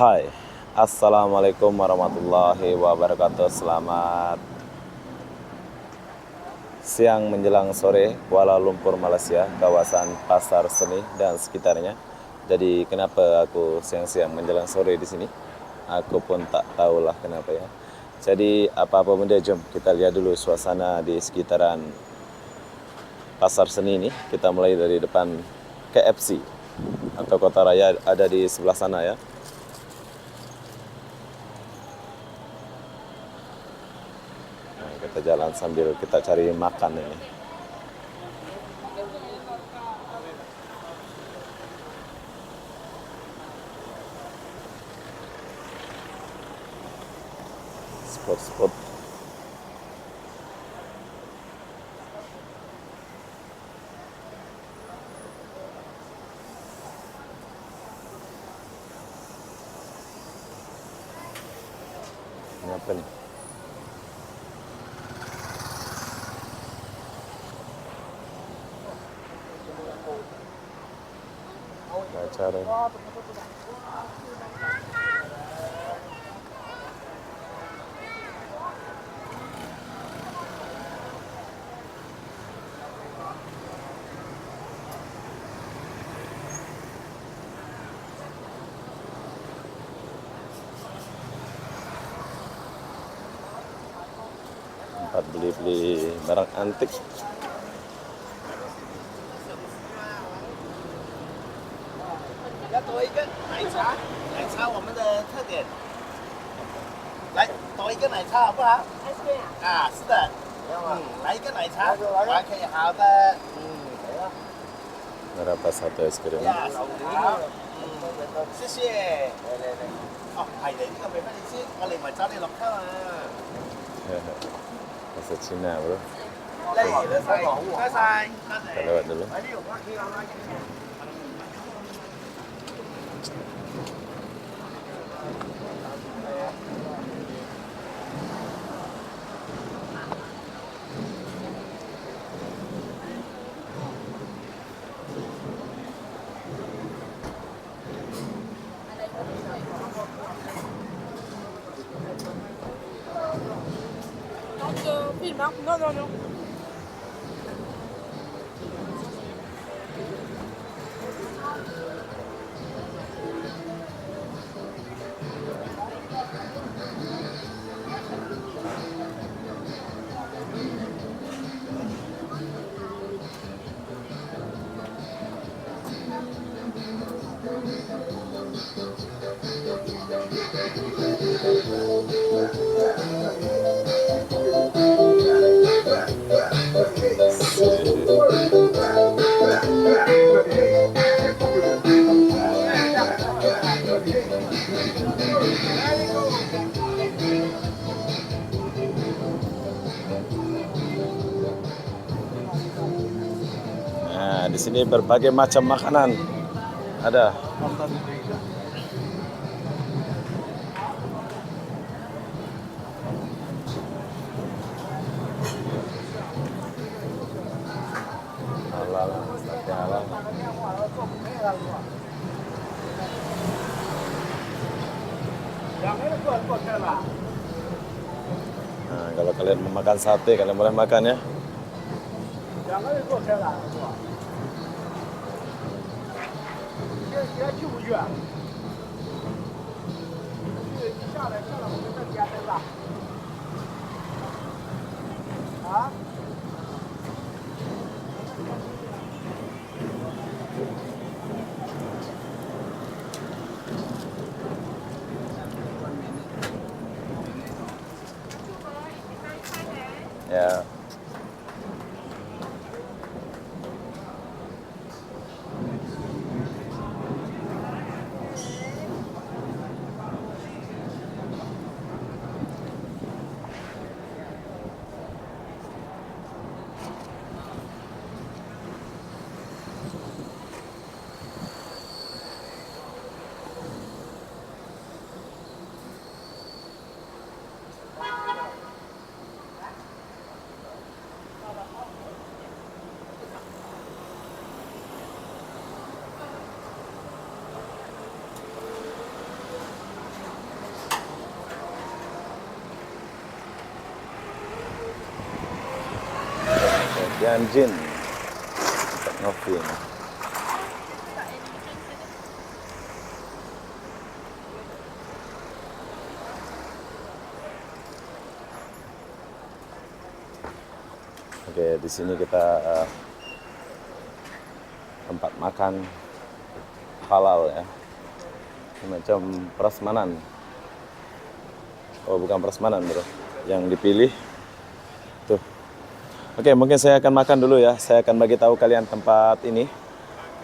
Hai, Assalamualaikum warahmatullahi wabarakatuh. Selamat siang menjelang sore, Kuala Lumpur, Malaysia, kawasan Pasar Seni dan sekitarnya. Jadi kenapa aku siang-siang menjelang sore di sini? Aku pun tak tahulah kenapa ya. Jadi apa-apa benda, jom kita lihat dulu suasana di sekitaran Pasar Seni ini. Kita mulai dari depan KFC atau Kota Raya ada di sebelah sana ya. Nah, kita jalan sambil kita cari makan ini. Spot-spot. Ini apa nih? Acara. Tempat beli-beli barang antik. Berapa satu es krim? Bahasa Cina bro. Kita lewat dulu. Film, hein? Non, non, non. Nah, di sini berbagai macam makanan ada. Halal, sate halal. Nah, kalau kalian mau makan sate, kalian boleh makan ya. Ya. Tianjin tempat ngopi ini. Oke, di sini kita tempat makan halal ya, semacam prasmanan. Oh, bukan prasmanan bro, yang dipilih tuh. Oke, mungkin saya akan makan dulu ya. Saya akan bagi tahu kalian tempat ini.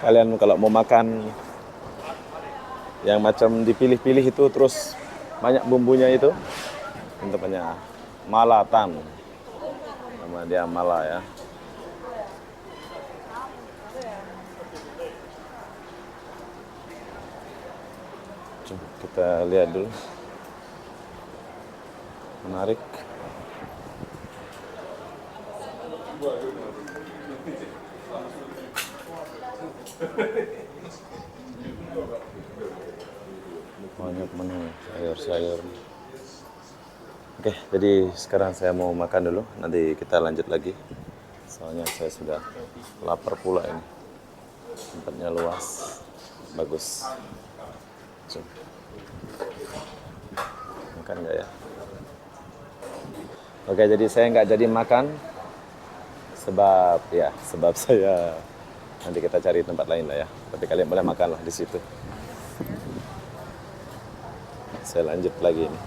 Kalian kalau mau makan yang macam dipilih-pilih itu terus banyak bumbunya itu, tempatnya Malatan. Nama dia Mala ya. Coba kita lihat dulu. Menarik. Banyak menu sayur-sayur. Oke, jadi sekarang saya mau makan dulu. Nanti kita lanjut lagi. Soalnya saya sudah lapar pula ini. Tempatnya luas, bagus. Coba. Makan nggak ya? Oke, jadi saya nggak jadi makan sebab saya nanti kita cari tempat lain lah ya. Tapi kalian boleh makan lah di situ. Saya lanjut lagi ini.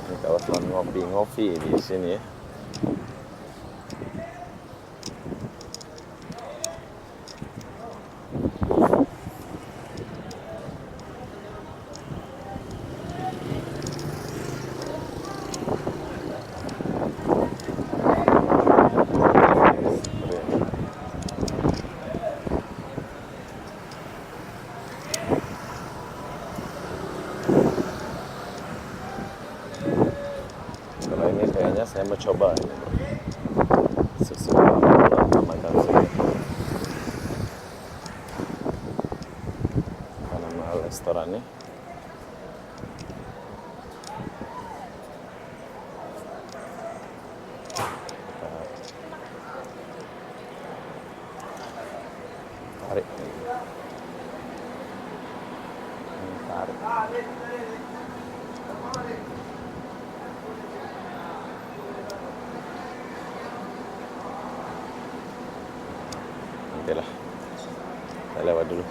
Ini kawasan ngopi-ngopi di sini ya. Kalau ini kayaknya saya mau coba ini. Susu makan sini. Apa nama restorannya? Tarik. Tarik. Oke lah, saya lewat dulu.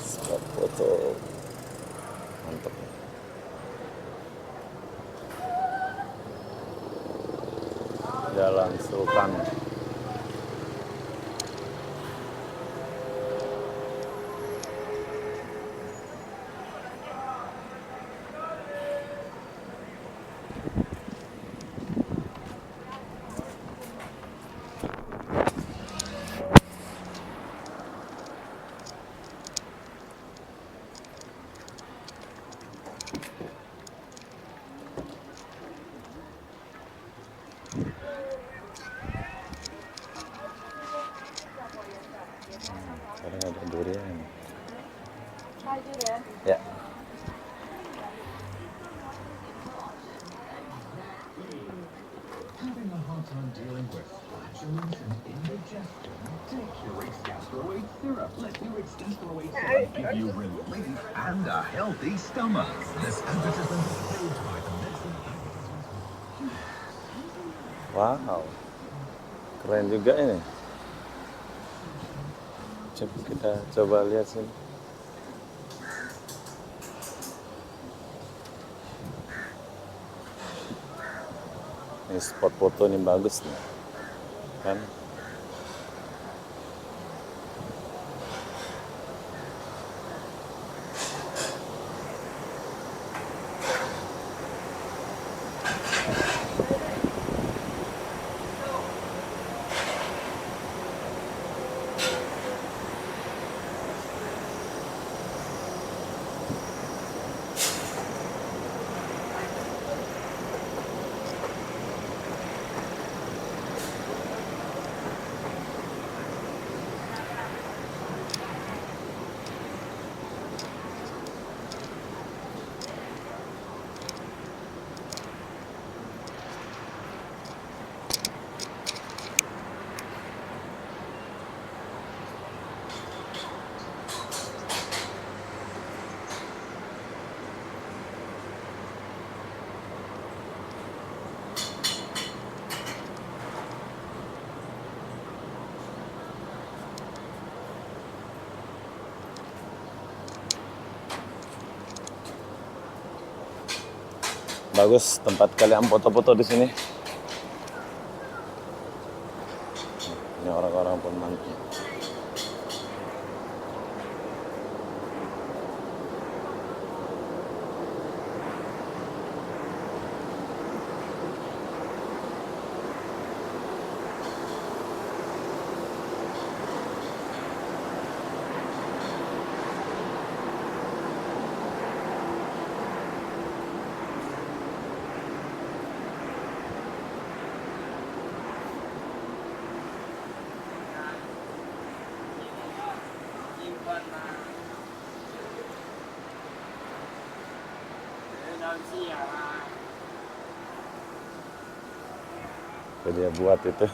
Spot foto, mantap. Jalan Sultan. Sekarang ada durian. Ya. Having a hard time dealing with flatulence and indigestion? Take Urix Gastroweight Syrup. Let Urix Gastroweight Syrup give you relief and a healthy stomach. This advertisement is paid by the medicine advertisement. Wow, keren juga ini. Coba kita coba lihat sini. Ini spot foto ini bagus nih, kan? Bagus tempat kalian foto-foto di sini. Ini orang-orang pun mantap. Itu dia buat itu.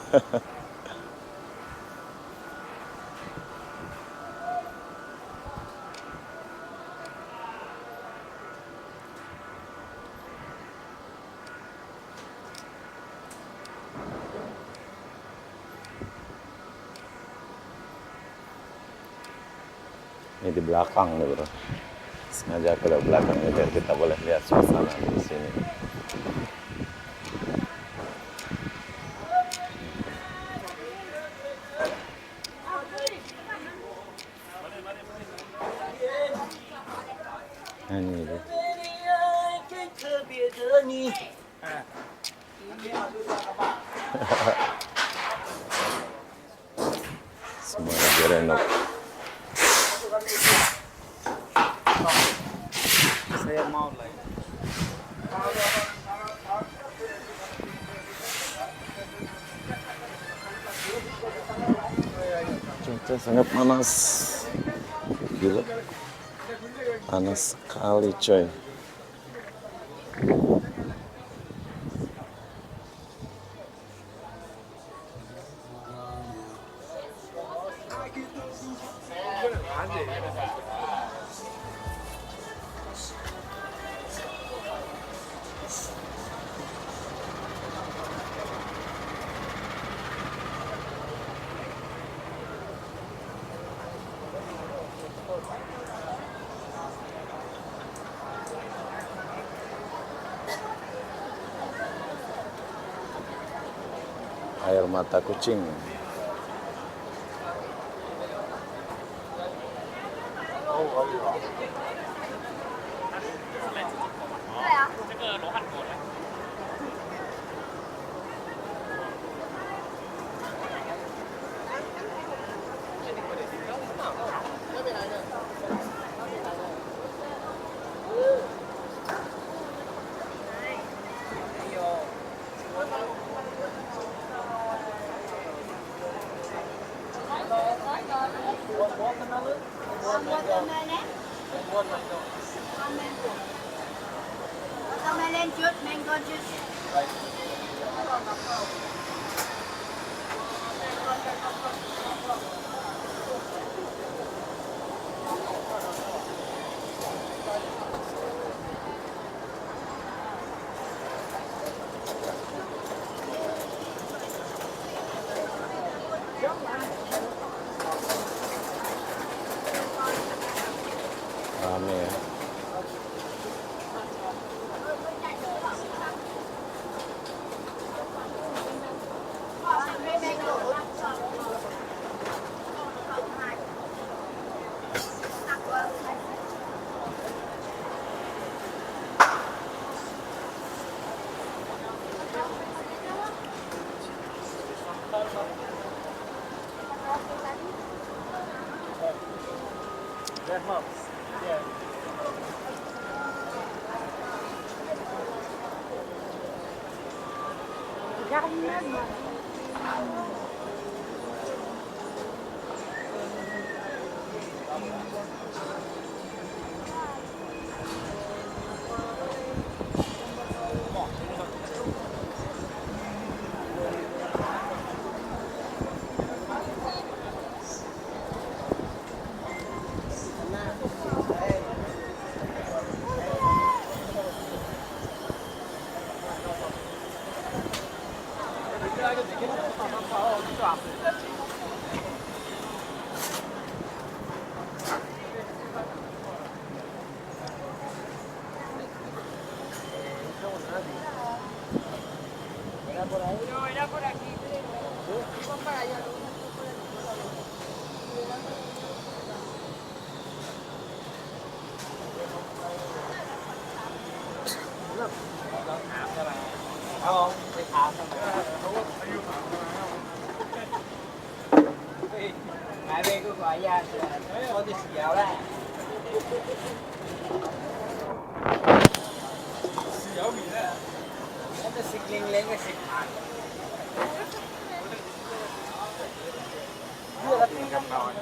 Ini di belakang nih bro. Sengaja ke belakang nih biar kita boleh lihat suasana di sini. Nah, ini dia. Semua direnov. Saya mau lagi. Cuaca sangat panas. Gila. Panas sekali coy. Air mata kucing. Watermelon juice, mango juice. Rame ya. Hai bên có gọi ra có đi xèo đấy. Xèo mình đấy. Nó xịt lên cái xịt hạt. Đưa ra tiền cầm rồi.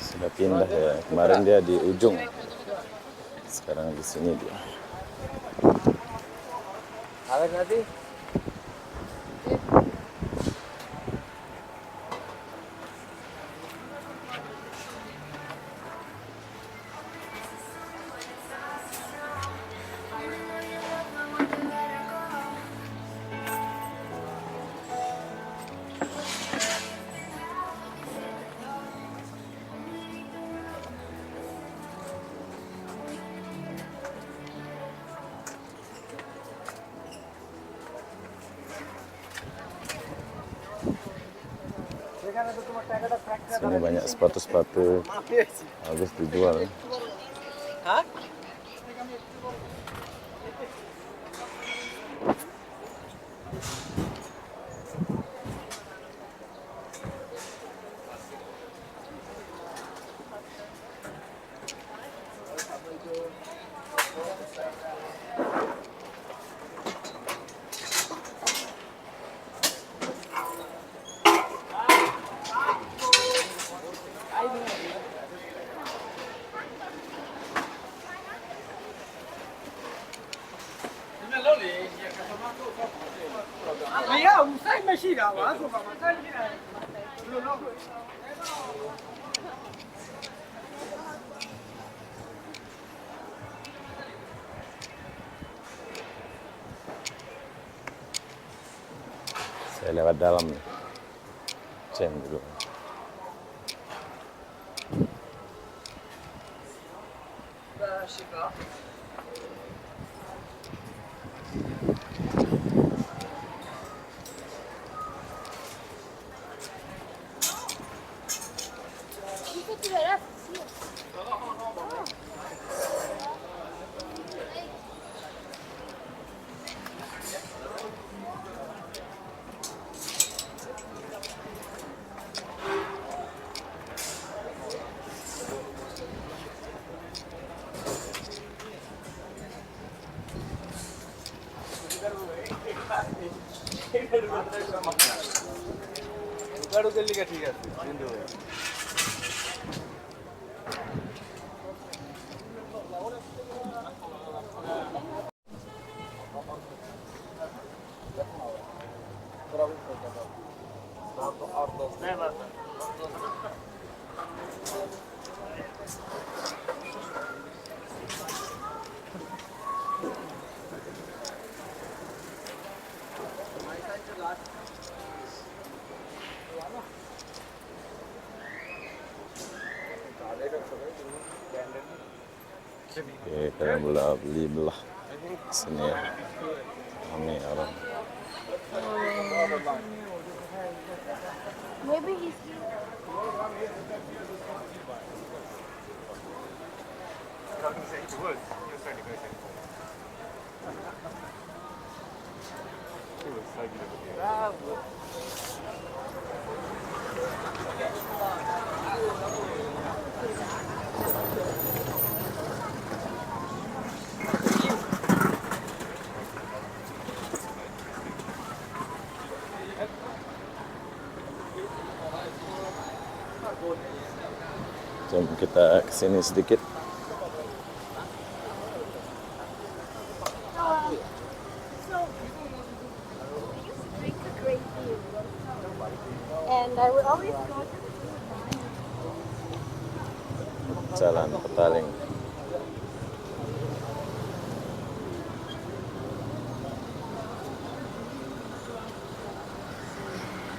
Sudah pindah ya. Kemarin dia di ujung. Sekarang di sini dia. Awas nanti. Sini banyak sepatu-sepatu habis dijual. Hah? Mày ông sai mấy gì đâu á? Sao mà sai như này? Saya lewat dalam nih. Cem dulu. गाड़ू के लिए ठीक है हिंदू है Oke, kalian beli belah sini ya. Rame orang. Maybe he's Jom kita kesini sedikit. so we used to drink a great deal. They would always go to Jalan Petaling.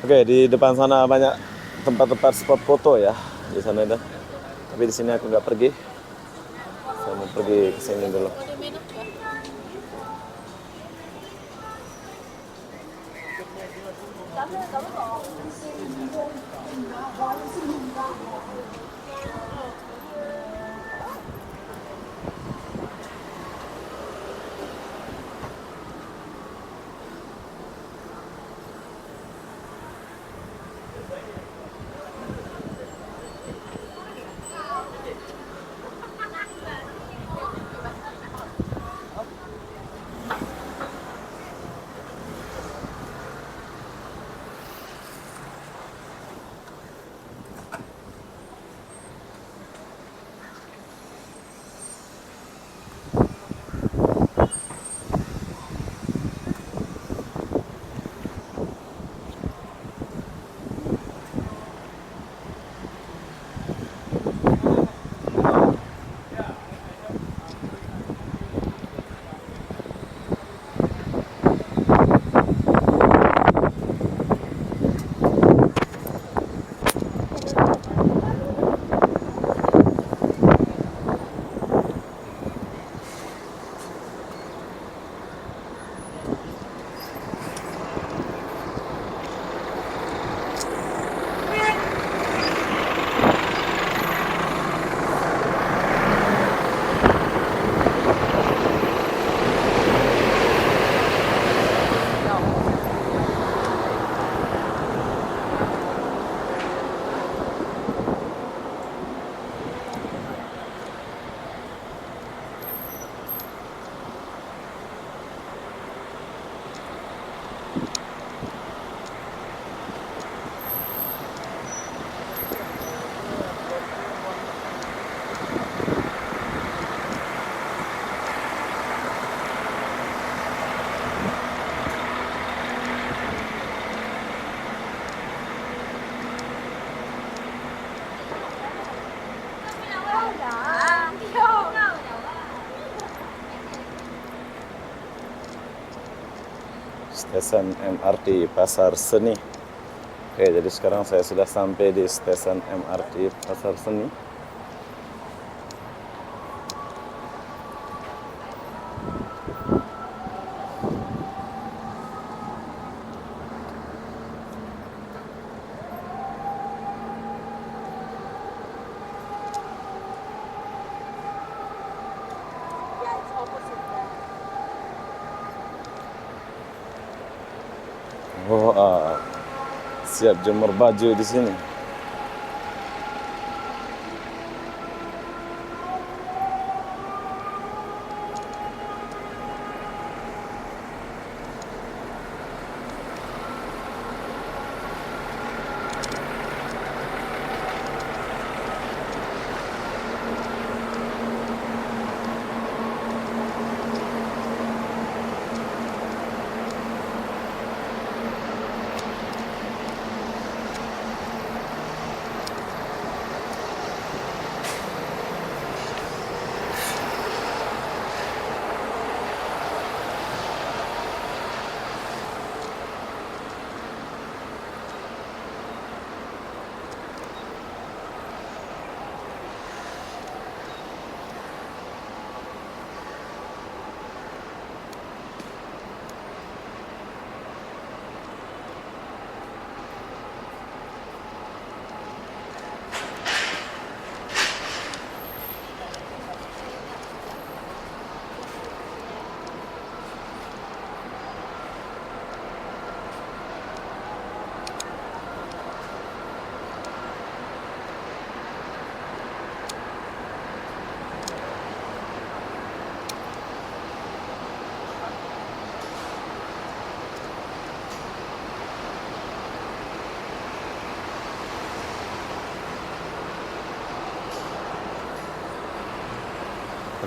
Oke, di depan sana banyak tempat-tempat spot foto ya di sana ada. Tapi di sini aku nggak pergi. Saya mau pergi ke sini dulu. Stasiun MRT Pasar Seni. Oke, jadi sekarang saya sudah sampai di stasiun MRT Pasar Seni. Yeah, it's opposite there. Oh, siap jemur baju di sini.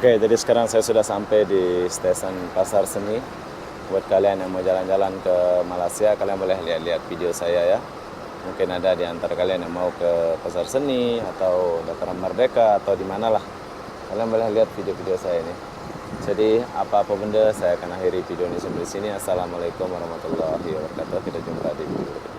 Oke, jadi sekarang saya sudah sampai di stasiun Pasar Seni. Buat kalian yang mau jalan-jalan ke Malaysia, kalian boleh lihat-lihat video saya ya. Mungkin ada di antara kalian yang mau ke Pasar Seni atau Dataran Merdeka atau di mana lah. Kalian boleh lihat video-video saya ini. Jadi apa-apa benda saya akan akhiri video ini sampai sini. Assalamualaikum warahmatullahi wabarakatuh. Kita jumpa di video berikutnya.